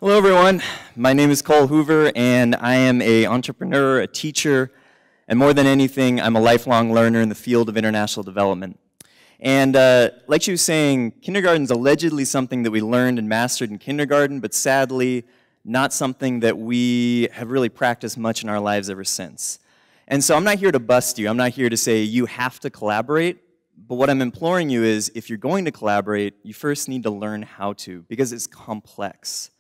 Hello everyone, my name is Cole Hoover and I am an entrepreneur, a teacher, and more than anything, I'm a lifelong learner in the field of international development. And like she was saying, kindergarten is allegedly something that we learned and mastered in kindergarten, but sadly, not something that we have really practiced much in our lives ever since. And so I'm not here to bust you, I'm not here to say you have to collaborate, but what I'm imploring you is if you're going to collaborate, you first need to learn how to, because it's complex.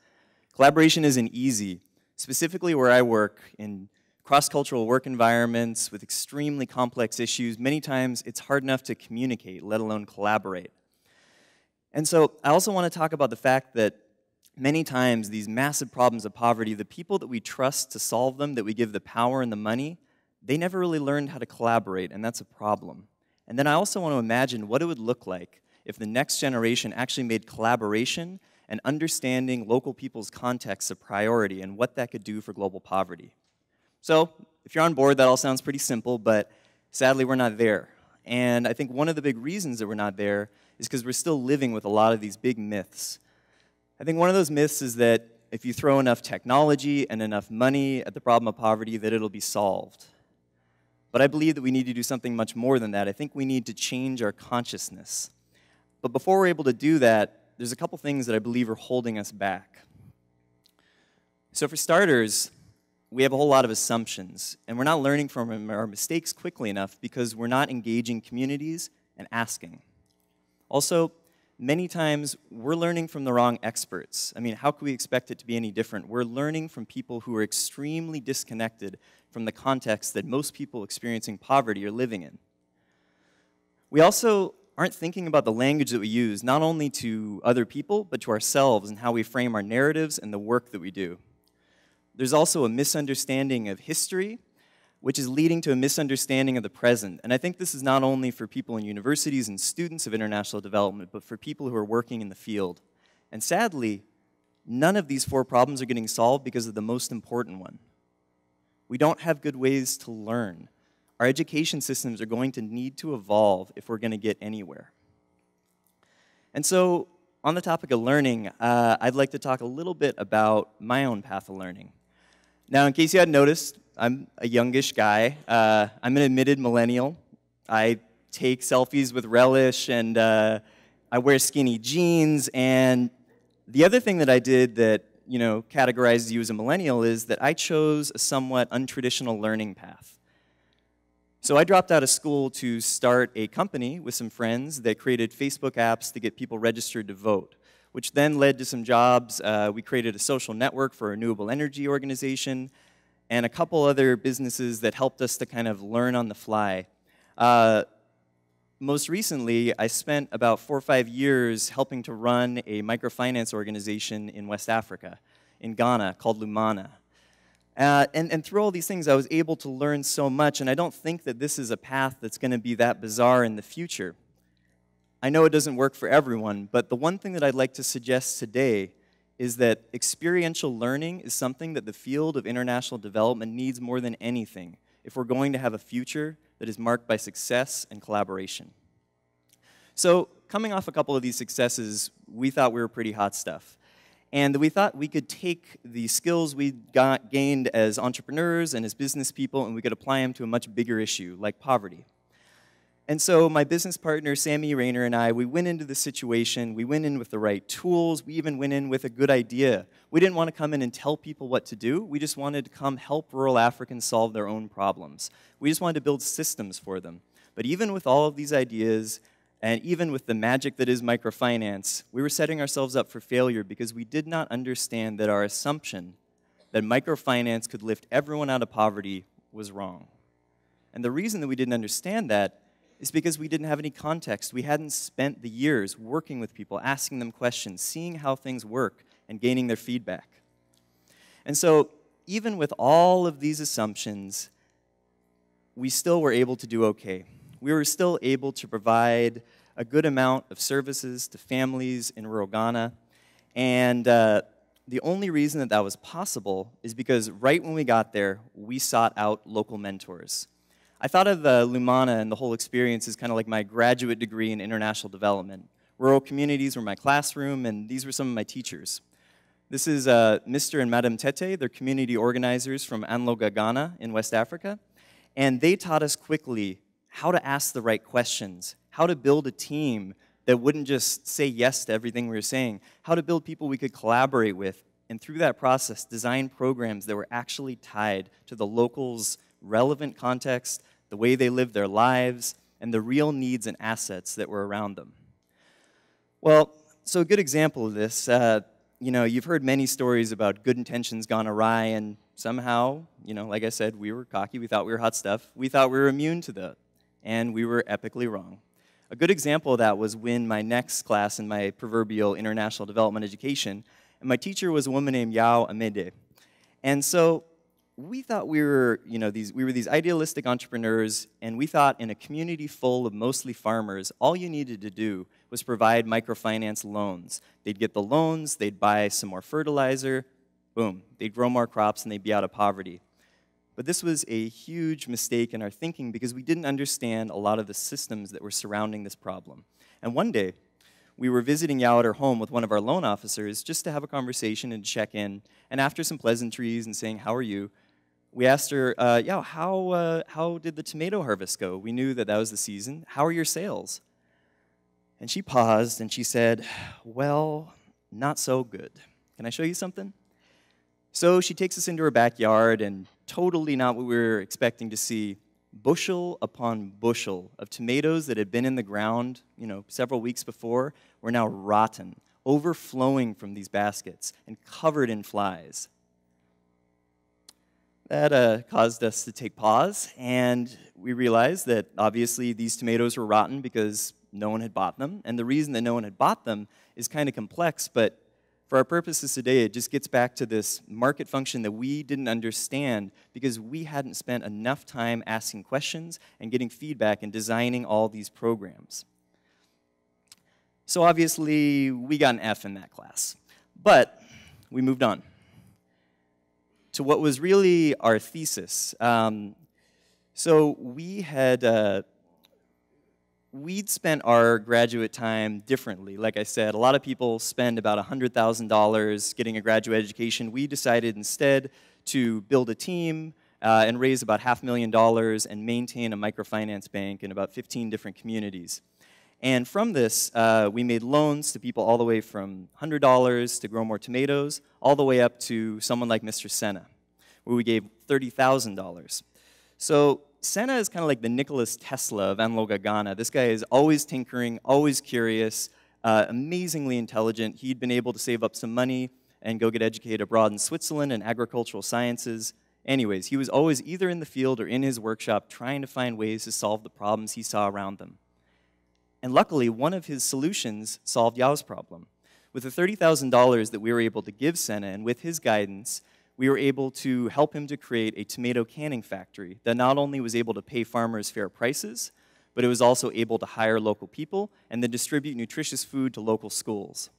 Collaboration isn't easy. Specifically where I work, in cross-cultural work environments with extremely complex issues, many times it's hard enough to communicate, let alone collaborate. And so I also want to talk about the fact that many times these massive problems of poverty, the people that we trust to solve them, that we give the power and the money, they never really learned how to collaborate, and that's a problem. And then I also want to imagine what it would look like if the next generation actually made collaboration and understanding local people's contexts a priority and what that could do for global poverty. So, if you're on board, that all sounds pretty simple, but sadly we're not there. And I think one of the big reasons that we're not there is because we're still living with a lot of these big myths. I think one of those myths is that if you throw enough technology and enough money at the problem of poverty, that it'll be solved. But I believe that we need to do something much more than that. I think we need to change our consciousness. But before we're able to do that, there's a couple things that I believe are holding us back. So for starters, we have a whole lot of assumptions, and we're not learning from our mistakes quickly enough because we're not engaging communities and asking. Also, many times we're learning from the wrong experts. I mean, how could we expect it to be any different? We're learning from people who are extremely disconnected from the context that most people experiencing poverty are living in. We also aren't thinking about the language that we use, not only to other people, but to ourselves and how we frame our narratives and the work that we do. There's also a misunderstanding of history, which is leading to a misunderstanding of the present. And I think this is not only for people in universities and students of international development, but for people who are working in the field. And sadly, none of these four problems are getting solved because of the most important one. We don't have good ways to learn. Our education systems are going to need to evolve if we're going to get anywhere. And so, on the topic of learning, I'd like to talk a little bit about my own path of learning. Now, in case you hadn't noticed, I'm a youngish guy. I'm an admitted millennial. I take selfies with relish, and I wear skinny jeans. And the other thing that I did that, categorizes you as a millennial is that I chose a somewhat untraditional learning path. So I dropped out of school to start a company with some friends that created Facebook apps to get people registered to vote, which then led to some jobs. We created a social network for a renewable energy organization and a couple other businesses that helped us to kind of learn on the fly. Most recently, I spent about 4 or 5 years helping to run a microfinance organization in West Africa, in Ghana, called Lumana. And through all these things, I was able to learn so much, and I don't think that this is a path that's going to be that bizarre in the future. I know it doesn't work for everyone, but the one thing that I'd like to suggest today is that experiential learning is something that the field of international development needs more than anything if we're going to have a future that is marked by success and collaboration. So, coming off a couple of these successes, we thought we were pretty hot stuff. And we thought we could take the skills we gained as entrepreneurs and as business people, and we could apply them to a much bigger issue, like poverty. And so my business partner, Sammy Rayner, and I, we went into the situation, we went in with the right tools, we even went in with a good idea. We didn't want to come in and tell people what to do, we just wanted to come help rural Africans solve their own problems. We just wanted to build systems for them. But even with all of these ideas, and even with the magic that is microfinance, we were setting ourselves up for failure because we did not understand that our assumption that microfinance could lift everyone out of poverty was wrong. And the reason that we didn't understand that is because we didn't have any context. We hadn't spent the years working with people, asking them questions, seeing how things work, and gaining their feedback. And so, even with all of these assumptions, we still were able to do okay. We were still able to provide a good amount of services to families in rural Ghana, and the only reason that that was possible is because right when we got there, we sought out local mentors. I thought of Lumana and the whole experience as kind of like my graduate degree in international development. Rural communities were my classroom, and these were some of my teachers. This is Mr. and Madame Tete. They're community organizers from Anloga, Ghana in West Africa. And they taught us quickly how to ask the right questions, how to build a team that wouldn't just say yes to everything we were saying, how to build people we could collaborate with, and through that process, design programs that were actually tied to the locals' relevant context, the way they lived their lives, and the real needs and assets that were around them. Well, so a good example of this, you've heard many stories about good intentions gone awry, and somehow, like I said, we were cocky, we thought we were hot stuff, we thought we were immune to that, and we were epically wrong. A good example of that was when my next class in my proverbial international development education, and my teacher was a woman named Yao Amede. And so we thought we were these idealistic entrepreneurs, and we thought in a community full of mostly farmers, all you needed to do was provide microfinance loans. They'd get the loans, they'd buy some more fertilizer, boom, they'd grow more crops and they'd be out of poverty. But this was a huge mistake in our thinking because we didn't understand a lot of the systems that were surrounding this problem. And one day, we were visiting Yao at her home with one of our loan officers just to have a conversation and check in. And after some pleasantries and saying, "How are you?" we asked her, "Yao, how did the tomato harvest go? We knew that was the season. How are your sales?" And she paused and she said, "Well, not so good. Can I show you something?" So she takes us into her backyard, and totally not what we were expecting to see, bushel upon bushel of tomatoes that had been in the ground, several weeks before, were now rotten, overflowing from these baskets and covered in flies. That caused us to take pause, and we realized that obviously these tomatoes were rotten because no one had bought them, and the reason that no one had bought them is kind of complex, but for our purposes today, it just gets back to this market function that we didn't understand because we hadn't spent enough time asking questions and getting feedback and designing all these programs. So obviously, we got an F in that class, but we moved on to what was really our thesis. So we'd spent our graduate time differently. Like I said, a lot of people spend about $100,000 getting a graduate education. We decided instead to build a team and raise about $500,000 and maintain a microfinance bank in about 15 different communities. And from this, we made loans to people all the way from $100 to grow more tomatoes, all the way up to someone like Mr. Senna, where we gave $30,000. So Senna is kind of like the Nicholas Tesla of Anloga, Ghana. This guy is always tinkering, always curious, amazingly intelligent. He'd been able to save up some money and go get educated abroad in Switzerland in agricultural sciences. Anyways, he was always either in the field or in his workshop trying to find ways to solve the problems he saw around them. And luckily, one of his solutions solved Yao's problem. With the $30,000 that we were able to give Senna, and with his guidance, we were able to help him to create a tomato canning factory that not only was able to pay farmers fair prices, but it was also able to hire local people and then distribute nutritious food to local schools.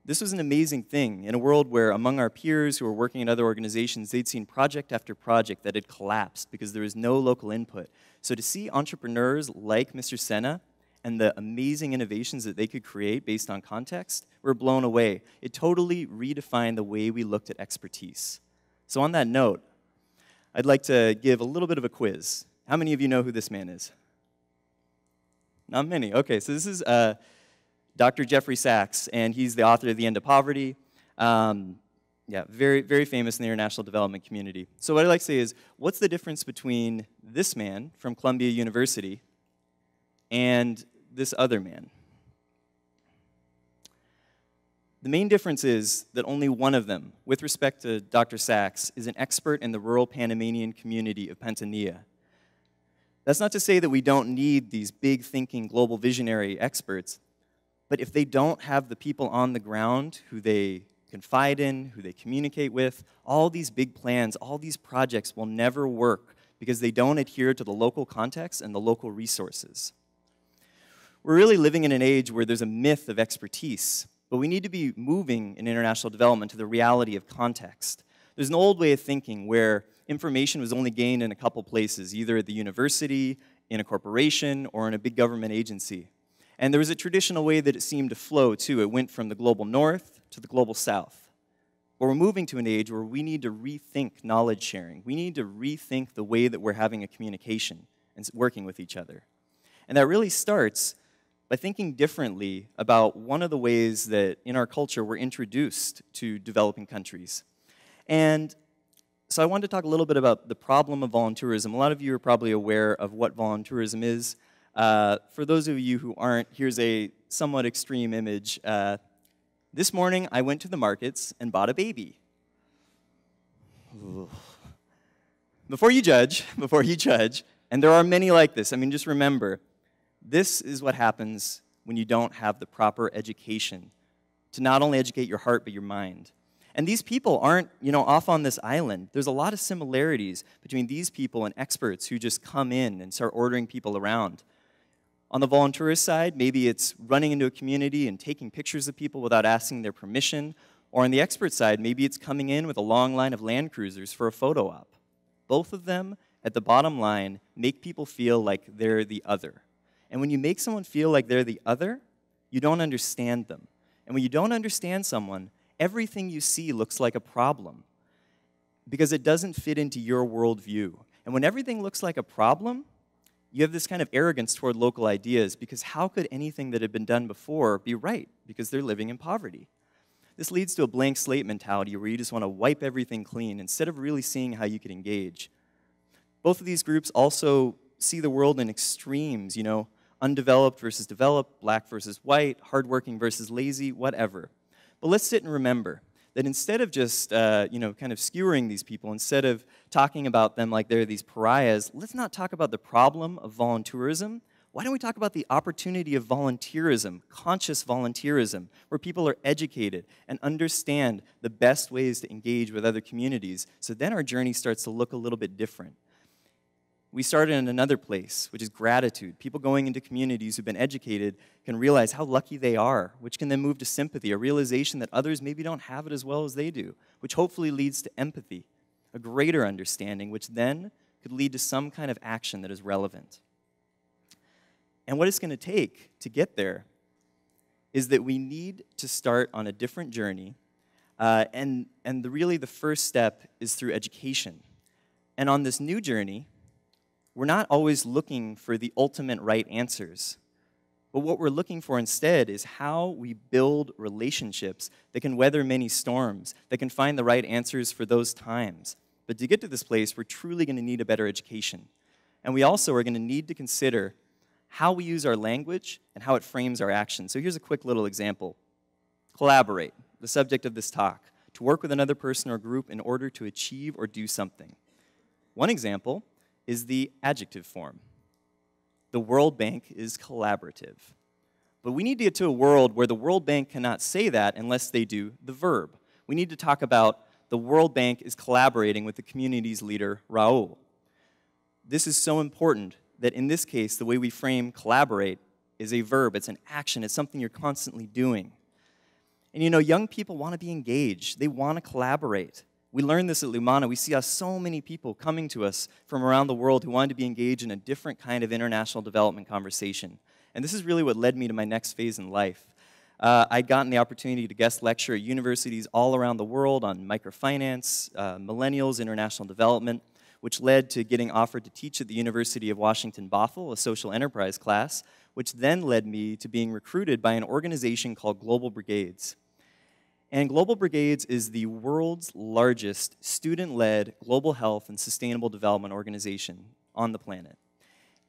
This was an amazing thing in a world where among our peers who were working in other organizations, they'd seen project after project that had collapsed because there was no local input. So to see entrepreneurs like Mr. Senna and the amazing innovations that they could create based on context, we're blown away. It totally redefined the way we looked at expertise. So on that note, I'd like to give a little bit of a quiz. How many of you know who this man is? Not many. Okay, so this is Dr. Jeffrey Sachs, and he's the author of The End of Poverty. Very, very famous in the international development community. So what I'd like to say is, what's the difference between this man from Columbia University and this other man? The main difference is that only one of them, with respect to Dr. Sachs, is an expert in the rural Panamanian community of Pantanilla. That's not to say that we don't need these big thinking global visionary experts, but if they don't have the people on the ground who they confide in, who they communicate with, all these big plans, all these projects will never work because they don't adhere to the local context and the local resources. We're really living in an age where there's a myth of expertise, but we need to be moving in international development to the reality of context. There's an old way of thinking where information was only gained in a couple places, either at the university, in a corporation, or in a big government agency. And there was a traditional way that it seemed to flow, too. It went from the global north to the global south. But we're moving to an age where we need to rethink knowledge sharing. We need to rethink the way that we're having a communication and working with each other. And that really starts by thinking differently about one of the ways that in our culture we're introduced to developing countries. And so I wanted to talk a little bit about the problem of volunteerism. A lot of you are probably aware of what volunteerism is. For those of you who aren't, here's a somewhat extreme image. This morning I went to the markets and bought a baby. Ooh. Before you judge, and there are many like this, I mean, just remember, this is what happens when you don't have the proper education to not only educate your heart, but your mind. And these people aren't, off on this island. There's a lot of similarities between these people and experts who just come in and start ordering people around. On the volunteerist side, maybe it's running into a community and taking pictures of people without asking their permission. Or on the expert side, maybe it's coming in with a long line of Land Cruisers for a photo op. Both of them, at the bottom line, make people feel like they're the other. And when you make someone feel like they're the other, you don't understand them. And when you don't understand someone, everything you see looks like a problem because it doesn't fit into your worldview. And when everything looks like a problem, you have this kind of arrogance toward local ideas because how could anything that had been done before be right? Because they're living in poverty. This leads to a blank slate mentality where you just want to wipe everything clean instead of really seeing how you could engage. Both of these groups also see the world in extremes, undeveloped versus developed, black versus white, hardworking versus lazy, whatever. But let's sit and remember that instead of just, kind of skewering these people, instead of talking about them like they're these pariahs, let's not talk about the problem of volunteerism. Why don't we talk about the opportunity of volunteerism, conscious volunteerism, where people are educated and understand the best ways to engage with other communities, so then our journey starts to look a little bit different. We started in another place, which is gratitude. People going into communities who've been educated can realize how lucky they are, which can then move to sympathy, a realization that others maybe don't have it as well as they do, which hopefully leads to empathy, a greater understanding, which then could lead to some kind of action that is relevant. And what it's going to take to get there is that we need to start on a different journey, really the first step is through education. And on this new journey, we're not always looking for the ultimate right answers. But what we're looking for instead is how we build relationships that can weather many storms, that can find the right answers for those times. But to get to this place, we're truly going to need a better education. And we also are going to need to consider how we use our language and how it frames our actions. So here's a quick little example. Collaborate, the subject of this talk, to work with another person or group in order to achieve or do something. One example is the adjective form. The World Bank is collaborative. But we need to get to a world where the World Bank cannot say that unless they do the verb. We need to talk about the World Bank is collaborating with the community's leader, Raul. This is so important that in this case, the way we frame collaborate is a verb. It's an action. It's something you're constantly doing. And young people want to be engaged. They want to collaborate. We learned this at Lumana. We see so many people coming to us from around the world who wanted to be engaged in a different kind of international development conversation. And this is really what led me to my next phase in life. I'd gotten the opportunity to guest lecture at universities all around the world on microfinance, millennials, international development, which led to getting offered to teach at the University of Washington, Bothell, a social enterprise class, which then led me to being recruited by an organization called Global Brigades. And Global Brigades is the world's largest student-led global health and sustainable development organization on the planet.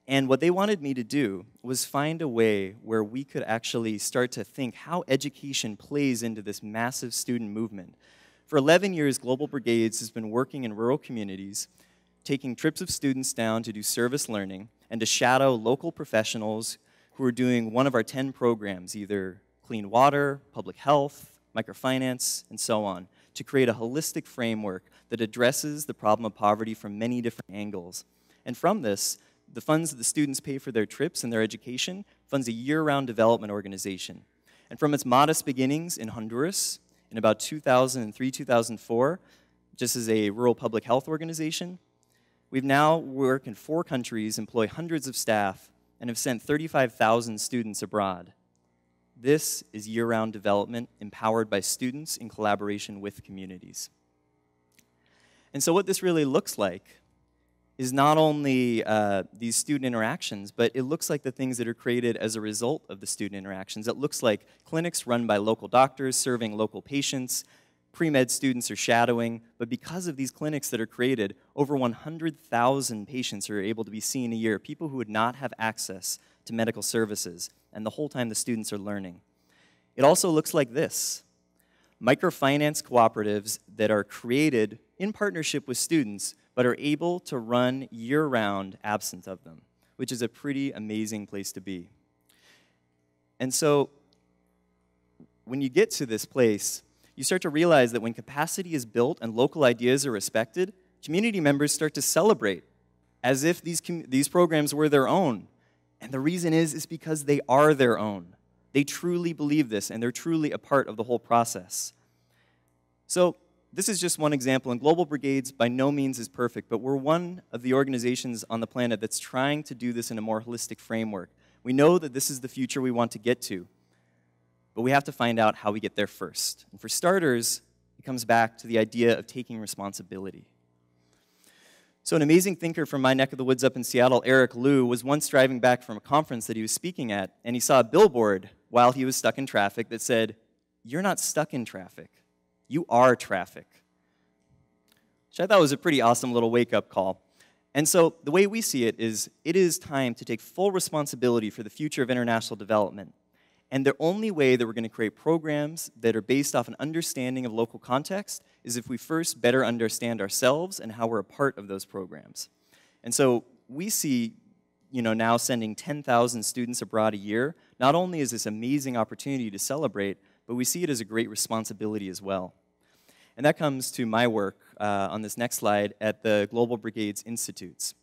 And what they wanted me to do was find a way where we could actually start to think how education plays into this massive student movement. For 11 years, Global Brigades has been working in rural communities, taking trips of students down to do service learning and to shadow local professionals who are doing one of our 10 programs, either clean water, public health, microfinance, and so on, to create a holistic framework that addresses the problem of poverty from many different angles. And from this, the funds that the students pay for their trips and their education funds a year-round development organization. And from its modest beginnings in Honduras in about 2003, 2004, just as a rural public health organization, we've now worked in 4 countries, employ hundreds of staff, and have sent 35,000 students abroad. This is year-round development empowered by students in collaboration with communities. And so what this really looks like is not only these student interactions, but it looks like the things that are created as a result of the student interactions. It looks like clinics run by local doctors serving local patients, pre-med students are shadowing, but because of these clinics that are created, over 100,000 patients are able to be seen a year, people who would not have access to medical services, and the whole time the students are learning. It also looks like this: microfinance cooperatives that are created in partnership with students, but are able to run year-round absent of them, which is a pretty amazing place to be. And so, when you get to this place, you start to realize that when capacity is built and local ideas are respected, community members start to celebrate as if these programs were their own. And the reason is because they are their own. They truly believe this, and they're truly a part of the whole process. So this is just one example, and Global Brigades by no means is perfect, but we're one of the organizations on the planet that's trying to do this in a more holistic framework. We know that this is the future we want to get to, but we have to find out how we get there first. And for starters, it comes back to the idea of taking responsibility. So an amazing thinker from my neck of the woods up in Seattle, Eric Liu, was once driving back from a conference that he was speaking at, and he saw a billboard while he was stuck in traffic that said, "You're not stuck in traffic, you are traffic." Which I thought was a pretty awesome little wake-up call. And so the way we see it is time to take full responsibility for the future of international development. And the only way that we're going to create programs that are based off an understanding of local context is if we first better understand ourselves and how we're a part of those programs. And so we see, now sending 10,000 students abroad a year. Not only is this an amazing opportunity to celebrate, but we see it as a great responsibility as well. And that comes to my work on this next slide at the Global Brigades Institutes.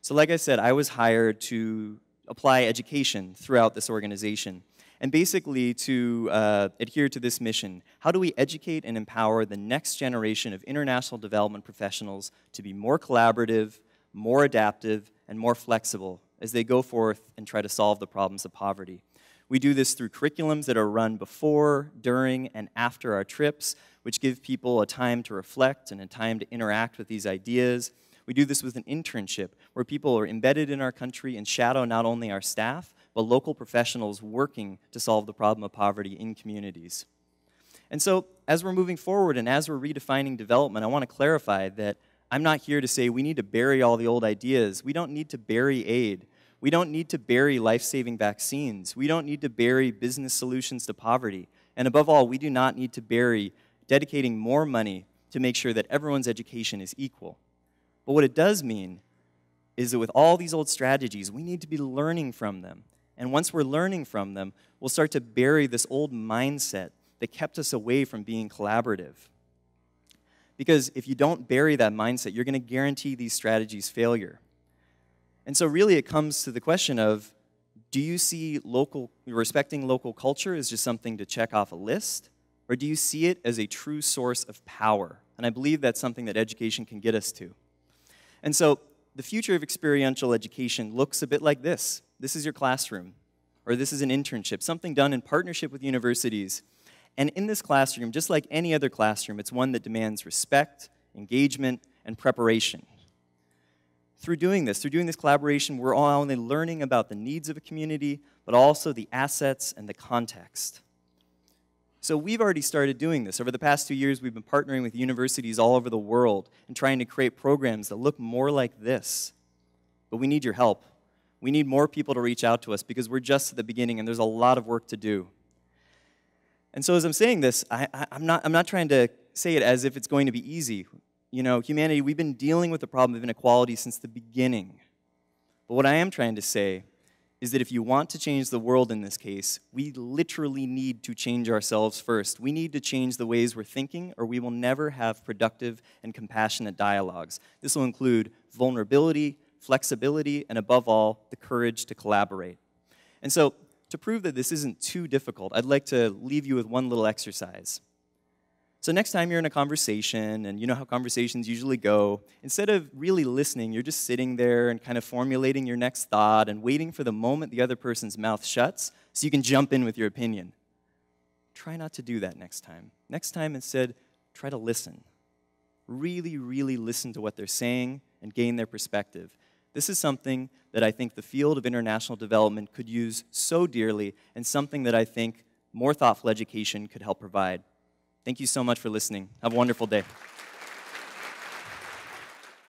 So like I said, I was hired to apply education throughout this organization, and basically to adhere to this mission. How do we educate and empower the next generation of international development professionals to be more collaborative, more adaptive, and more flexible as they go forth and try to solve the problems of poverty? We do this through curriculums that are run before, during, and after our trips, which give people a time to reflect and a time to interact with these ideas. We do this with an internship, where people are embedded in our country and shadow not only our staff, but local professionals working to solve the problem of poverty in communities. And so, as we're moving forward and as we're redefining development, I want to clarify that I'm not here to say we need to bury all the old ideas. We don't need to bury aid. We don't need to bury life-saving vaccines. We don't need to bury business solutions to poverty. And above all, we do not need to bury dedicating more money to make sure that everyone's education is equal. But what it does mean is that with all these old strategies, we need to be learning from them. And once we're learning from them, we'll start to bury this old mindset that kept us away from being collaborative. Because if you don't bury that mindset, you're going to guarantee these strategies failure. And so really it comes to the question of, do you see respecting local culture as just something to check off a list? Or do you see it as a true source of power? And I believe that's something that education can get us to. And so the future of experiential education looks a bit like this. This is your classroom, or this is an internship, something done in partnership with universities. And in this classroom, just like any other classroom, it's one that demands respect, engagement, and preparation. Through doing this collaboration, we're all only learning about the needs of a community, but also the assets and the context. So we've already started doing this. Over the past 2 years, we've been partnering with universities all over the world and trying to create programs that look more like this. But we need your help. We need more people to reach out to us because we're just at the beginning and there's a lot of work to do. And so as I'm saying this, I'm not trying to say it as if it's going to be easy. Humanity, we've been dealing with the problem of inequality since the beginning. But what I am trying to say is that if you want to change the world in this case, we literally need to change ourselves first. We need to change the ways we're thinking, or we will never have productive and compassionate dialogues. This will include vulnerability, flexibility, and above all, the courage to collaborate. And so, to prove that this isn't too difficult, I'd like to leave you with one little exercise. So next time you're in a conversation, and you know how conversations usually go, instead of really listening, you're just sitting there and kind of formulating your next thought and waiting for the moment the other person's mouth shuts so you can jump in with your opinion. try not to do that next time. Next time, instead, try to listen. Really, really listen to what they're saying and gain their perspective. This is something that I think the field of international development could use so dearly, and something that I think more thoughtful education could help provide. Thank you so much for listening. Have a wonderful day.